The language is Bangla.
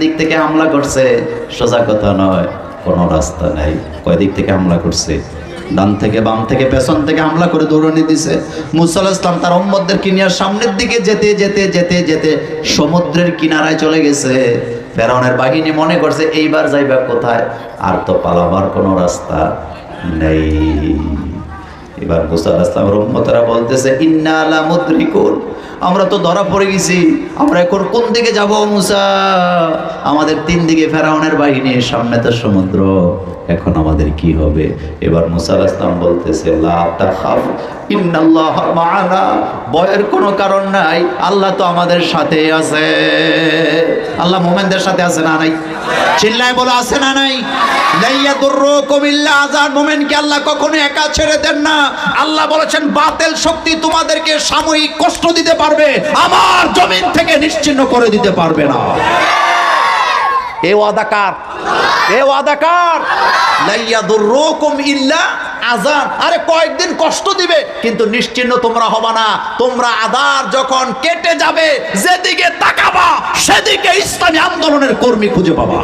দিক থেকে হামলা করছে, সোজা কথা নয়, কোনো রাস্তা নাই। কয় দিক থেকে হামলা করছে? ডান থেকে, বাম থেকে, পেছন থেকে হামলা করে দৌড়ানি দিছে। মুসা আলাইহিস সালাম তার উম্মতদেরকে নিয়ে সামনের দিকে যেতে যেতে যেতে যেতে সমুদ্রের কিনারায় চলে গেছে। ফেরাউনের বাহিনী মনে করছে এইবার যাইবা কোথায়, আর তো পালাবার কোনো রাস্তা নেই। এবার মুসা আলাইহিস সালামের উম্মতরা বলতেছে ইন্না লা মুদরিকুন, আমরা তো ধরা পড়ে গেছি, আমরা এখন কোন দিকে যাব মুসা? আমাদের তিন দিকে ফেরাউনের বাহিনী, সামনে তো সমুদ্র, এখন আমাদের কি হবে? এবার মুসা আলাইহিস সালাম বলতেছে লা তাখাফ ইন্নাল্লাহ মা'ানা, ভয়ের কোনো কারণ নাই, আল্লাহ তো আমাদের সাথে আছে। আল্লাহ মুমিনদের সাথে আছে না নাই? চিল্লায় বলো আছে না নাই? লা ইয়াদুররুকুম ইল্লা আযান, মুমিনকে আল্লাহ কখনো একা ছেড়ে দেন না। আল্লাহ বলেছেন বাতিল শক্তি তোমাদেরকে সাময়িক কষ্ট দিতে পারবে, আমার জমিন থেকে নিশ্চিহ্ন করে দিতে পারবে না। এ ওয়াদা কার? এ ওয়াদা কার? লা ইয়াদুররুকুম ইল্লা আযান, আরে কয়েকদিন কষ্ট দিবে কিন্তু নিশ্চিহ্ন তোমরা হবে না। তোমরা আধার যখন কেটে যাবে, যেদিকে তাকাবা সেদিকে ইসলামী আন্দোলনের কর্মী খুঁজে পাবা।